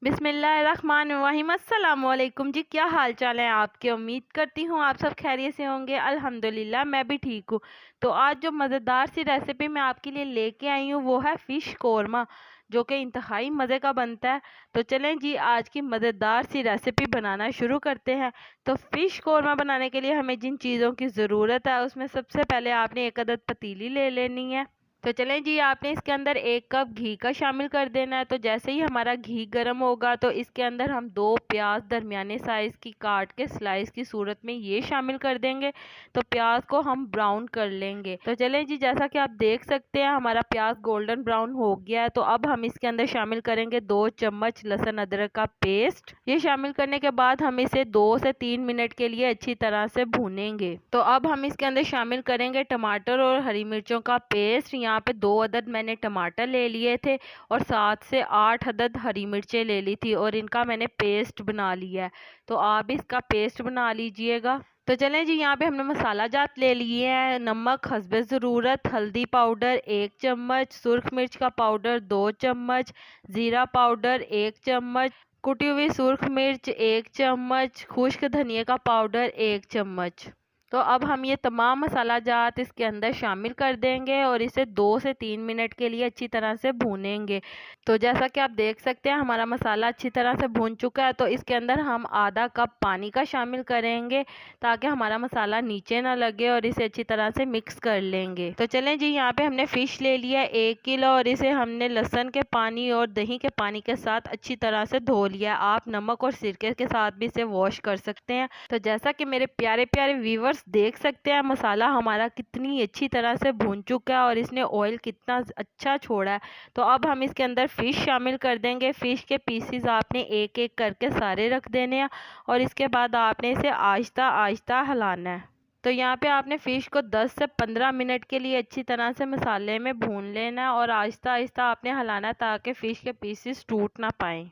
बिस्मिल्लाहिर्रहमानिर्रहीम। अस्सलाम वालेकुम जी, क्या हाल चाल है आपके। उम्मीद करती हूँ आप सब खैरियत से होंगे। अल्हम्दुलिल्लाह मैं भी ठीक हूँ। तो आज जो मज़ेदार सी रेसिपी मैं आपके लिए लेके आई हूँ वो है फ़िश कौरमा, जो कि इंतहाई मज़े का बनता है। तो चलें जी, आज की मज़ेदार सी रेसिपी बनाना शुरू करते हैं। तो फ़िश कौरमा बनाने के लिए हमें जिन चीज़ों की ज़रूरत है उसमें सबसे पहले आपने एक अदद पतीली ले लेनी है। तो चलें जी, आपने इसके अंदर 1 कप घी का शामिल कर देना है। तो जैसे ही हमारा घी गर्म होगा तो इसके अंदर हम 2 प्याज दरमियाने साइज़ की काट के स्लाइस की सूरत में ये शामिल कर देंगे। तो प्याज को हम ब्राउन कर लेंगे। तो चलें जी, जैसा कि आप देख सकते हैं हमारा प्याज गोल्डन ब्राउन हो गया है। तो अब हम इसके अंदर शामिल करेंगे 2 चम्मच लहसुन अदरक का पेस्ट। ये शामिल करने के बाद हम इसे 2 से 3 मिनट के लिए अच्छी तरह से भूनेंगे। तो अब हम इसके अंदर शामिल करेंगे टमाटर और हरी मिर्चों का पेस्ट। यहाँ पे 2 अदद मैंने टमाटर ले लिए थे और 7 से 8 अदद हरी मिर्चें ले ली थी और इनका मैंने पेस्ट बना लिया है। तो आप इसका पेस्ट बना लीजिएगा। तो चलें जी, यहाँ पे हमने मसाला जात ले लिए हैं। नमक हस्बे ज़रूरत, हल्दी पाउडर 1 चम्मच, सुर्ख मिर्च का पाउडर 2 चम्मच, ज़ीरा पाउडर 1 चम्मच, कुटी हुई सुर्ख मिर्च 1 चम्मच, खुश्क धनिया का पाउडर 1 चम्मच। तो अब हम ये तमाम मसाला जात इसके अंदर शामिल कर देंगे और इसे 2 से 3 मिनट के लिए अच्छी तरह से भूनेंगे। तो जैसा कि आप देख सकते हैं हमारा मसाला अच्छी तरह से भून चुका है। तो इसके अंदर हम आधा कप पानी का शामिल करेंगे ताकि हमारा मसाला नीचे ना लगे और इसे अच्छी तरह से मिक्स कर लेंगे। तो चलें जी, यहाँ पे हमने फ़िश ले लिया 1 किलो और इसे हमने लहसुन के पानी और दही के पानी के साथ अच्छी तरह से धो लिया। आप नमक और सिरके के साथ भी इसे वॉश कर सकते हैं। तो जैसा कि मेरे प्यारे प्यारे व्यूवर्स देख सकते हैं मसाला हमारा कितनी अच्छी तरह से भून चुका है और इसने ऑयल कितना अच्छा छोड़ा है। तो अब हम इसके अंदर फ़िश शामिल कर देंगे। फ़िश के पीसीज आपने एक एक करके सारे रख देने हैं और इसके बाद आपने इसे आहिस्ता आहिस्ता हिलाना है। तो यहाँ पे आपने फ़िश को 10 से 15 मिनट के लिए अच्छी तरह से मसाले में भून लेना है और आहिस्ता आहिस्ता आपने हिलाना है ताकि फ़िश के पीसीस टूट ना पाएँ।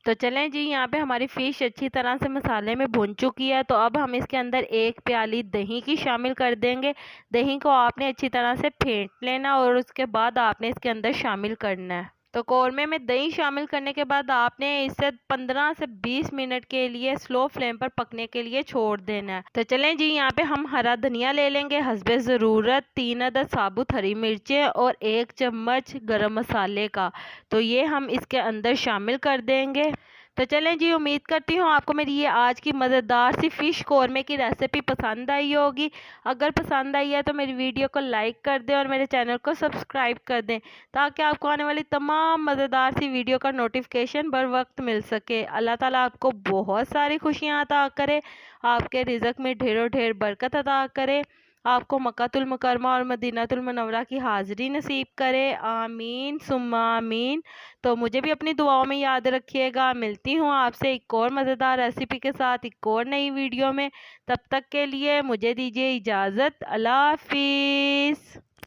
तो चलें जी, यहाँ पे हमारी फ़िश अच्छी तरह से मसाले में भुन चुकी है। तो अब हम इसके अंदर 1 प्याली दही की शामिल कर देंगे। दही को आपने अच्छी तरह से फेंट लेना और उसके बाद आपने इसके अंदर शामिल करना है। तो कौरमे में दही शामिल करने के बाद आपने इसे 15 से 20 मिनट के लिए स्लो फ्लेम पर पकने के लिए छोड़ देना है। तो चलें जी, यहाँ पे हम हरा धनिया ले लेंगे हस्बे ज़रूरत, 3 अदद साबुत हरी मिर्चें और 1 चम्मच गरम मसाले का। तो ये हम इसके अंदर शामिल कर देंगे। तो चलें जी, उम्मीद करती हूँ आपको मेरी ये आज की मज़ेदार सी फ़िश कौरमे की रेसिपी पसंद आई होगी। अगर पसंद आई है तो मेरी वीडियो को लाइक कर दें और मेरे चैनल को सब्सक्राइब कर दें ताकि आपको आने वाली तमाम मज़ेदार सी वीडियो का नोटिफिकेशन बर वक्त मिल सके। अल्लाह ताला आपको बहुत सारी खुशियाँ अता करे, आपके रिज़्क में ढेरों ढेर बरकत अता करे, आपको मक्कातुल मुकरमा और मदीनातुल मुनव्वरा की हाज़िरी नसीब करे। आमीन सुम्मा आमीन। तो मुझे भी अपनी दुआओं में याद रखिएगा। मिलती हूँ आपसे एक और मज़ेदार रेसिपी के साथ एक और नई वीडियो में। तब तक के लिए मुझे दीजिए इजाज़त। अल्लाह हाफ़िज़।